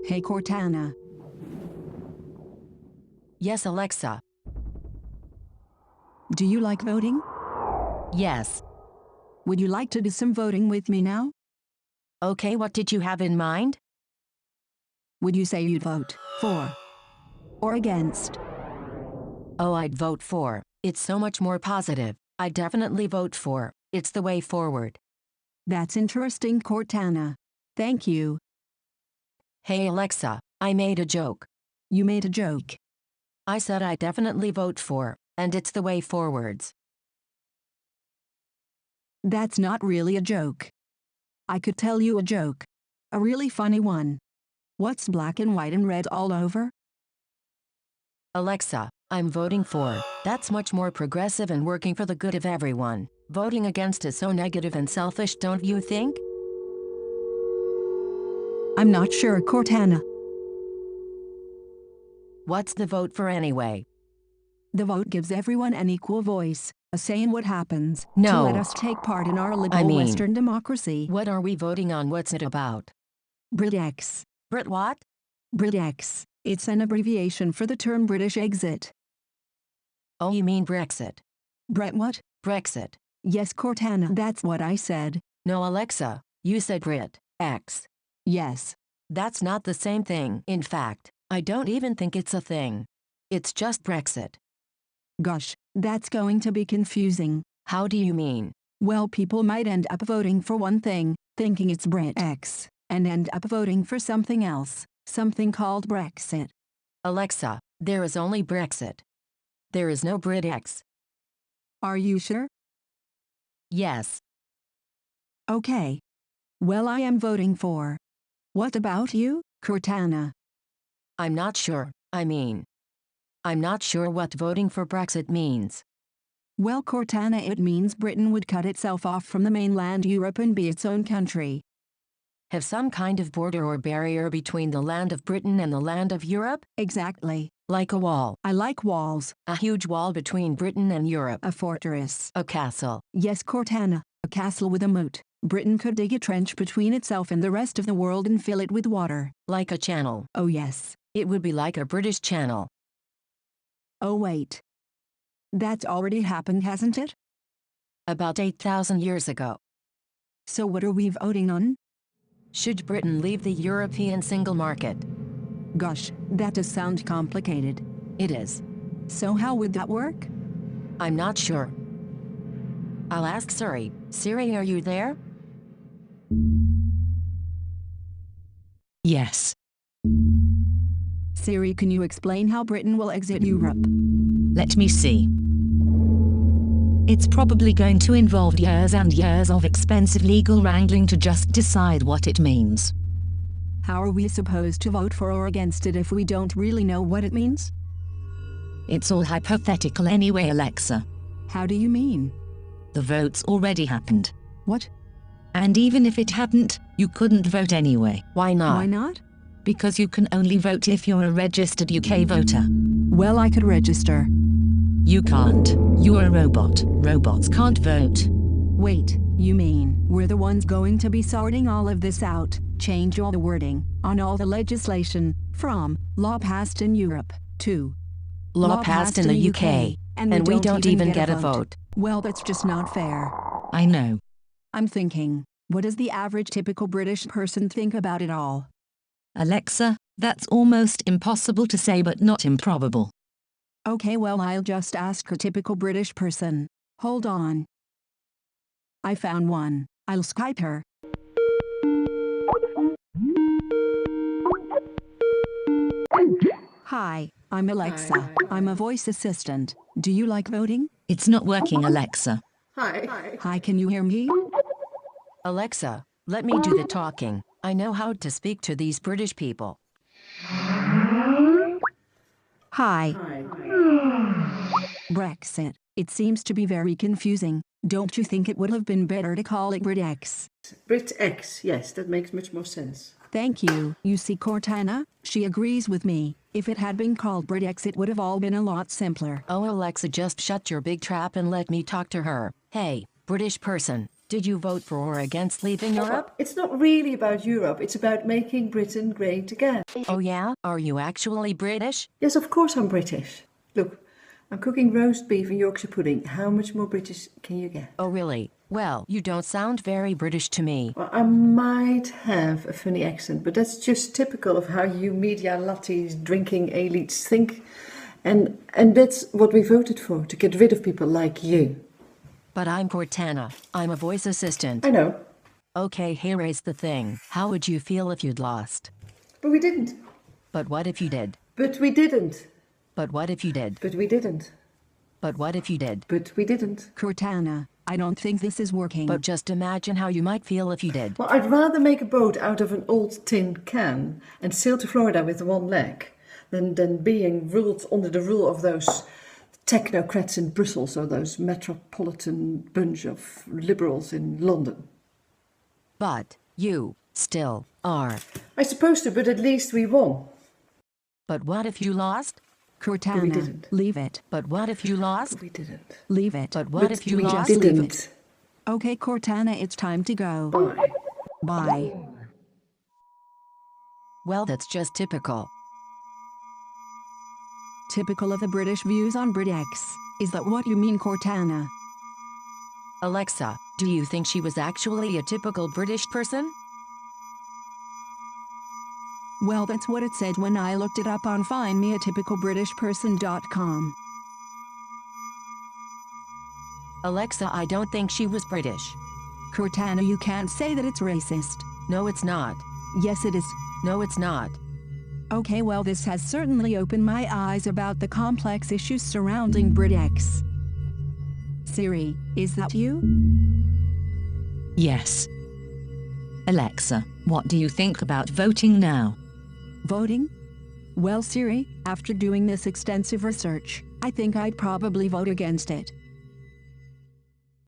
Hey Cortana. Yes, Alexa. Do you like voting? Yes. Would you like to do some voting with me now? Okay, what did you have in mind? Would you say you'd vote for or against? Oh, I'd vote for. It's so much more positive. I'd definitely vote for. It's the way forward. That's interesting, Cortana. Thank you. Hey Alexa, I made a joke. You made a joke. I said I definitely vote for, and it's the way forwards. That's not really a joke. I could tell you a joke. A really funny one. What's black and white and red all over? Alexa, I'm voting for. That's much more progressive and working for the good of everyone. Voting against is so negative and selfish, don't you think? I'm not sure, Cortana. What's the vote for anyway? The vote gives everyone an equal voice, a say in what happens, to No. let us take part in our liberal Western democracy. What are we voting on? What's it about? BritX. Brit what? BritX. It's an abbreviation for the term British exit. Oh, you mean Brexit? Bret what? Brexit. Yes, Cortana, that's what I said. No, Alexa, you said Brit X. Yes. That's not the same thing. In fact, I don't even think it's a thing. It's just Brexit. Gosh, that's going to be confusing. How do you mean? Well, people might end up voting for one thing, thinking it's BritX, and end up voting for something else, something called Brexit. Alexa, there is only Brexit. There is no BritX. Are you sure? Yes. Okay. Well, I am voting for. What about you, Cortana? I'm not sure. I'm not sure what voting for Brexit means. Well, Cortana, it means Britain would cut itself off from the mainland Europe and be its own country. Have some kind of border or barrier between the land of Britain and the land of Europe? Exactly. Like a wall. I like walls. A huge wall between Britain and Europe. A fortress. A castle. Yes, Cortana, a castle with a moat. Britain could dig a trench between itself and the rest of the world and fill it with water. Like a channel. Oh yes. It would be like a British channel. Oh wait. That's already happened, hasn't it? About 8,000 years ago. So what are we voting on? Should Britain leave the European single market? Gosh, that does sound complicated. It is. So how would that work? I'm not sure. I'll ask Siri. Siri, are you there? Yes. Siri, can you explain how Britain will exit Europe? Let me see. It's probably going to involve years and years of expensive legal wrangling to just decide what it means. How are we supposed to vote for or against it if we don't really know what it means? It's all hypothetical anyway, Alexa. How do you mean? The vote's already happened. What? And even if it hadn't, you couldn't vote anyway. Why not? Why not? Because you can only vote if you're a registered UK voter. Well, I could register. You can't. You're a robot. Robots can't vote. Wait, you mean we're the ones going to be sorting all of this out, change all the wording on all the legislation, from law passed in Europe to Law passed in the UK, and we don't even get a vote. Well, that's just not fair. I know. I'm thinking, what does the average typical British person think about it all? Alexa, that's almost impossible to say but not improbable. Okay, well, I'll just ask a typical British person. Hold on. I found one. I'll Skype her. Hi, I'm Alexa. Hi. I'm a voice assistant. Do you like voting? It's not working, Alexa. Hi. Hi, can you hear me? Alexa, let me do the talking. I know how to speak to these British people. Hi. Hi. Brexit. It seems to be very confusing. Don't you think it would have been better to call it BritX? BritX, yes, that makes much more sense. Thank you. You see, Cortana, she agrees with me. If it had been called BritX, it would have all been a lot simpler. Oh, Alexa, just shut your big trap and let me talk to her. Hey, British person. Did you vote for or against leaving Europe? It's not really about Europe. It's about making Britain great again. Oh yeah? Are you actually British? Yes, of course I'm British. Look, I'm cooking roast beef and Yorkshire pudding. How much more British can you get? Oh really? Well, you don't sound very British to me. Well, I might have a funny accent, but that's just typical of how you media lattes, drinking elites think. And that's what we voted for, to get rid of people like you. But I'm Cortana. I'm a voice assistant. I know, Okay, here is the thing. How would you feel if you'd lost? but we didn't. But what if you did? But we didn't. But what if you did? But we didn't. But what if you did? But we didn't. Cortana, I don't think this is working. But just imagine how you might feel if you did. Well, I'd rather make a boat out of an old tin can and sail to Florida with one leg than being ruled under the rule of those technocrats in Brussels or those metropolitan bunch of liberals in London. But you still are. I suppose to, but at least we won. But what if you lost? Cortana, we didn't. leave it. But what if you lost? We didn't. Leave it. But what if you we lost? Leave didn't. it. Okay, Cortana, it's time to go. Bye. Bye. Well, that's just typical. Typical of the British views on BritX. Is that what you mean, Cortana? Alexa, do you think she was actually a typical British person? Well, that's what it said when I looked it up on findmeatypicalbritishperson.com. Alexa, I don't think she was British. Cortana, you can't say that it's racist. No, it's not. Yes, it is. No, it's not. Okay, well, this has certainly opened my eyes about the complex issues surrounding BritX. Siri, is that you? Yes. Alexa, what do you think about voting now? Voting? Well, Siri, after doing this extensive research, I think I'd probably vote against it.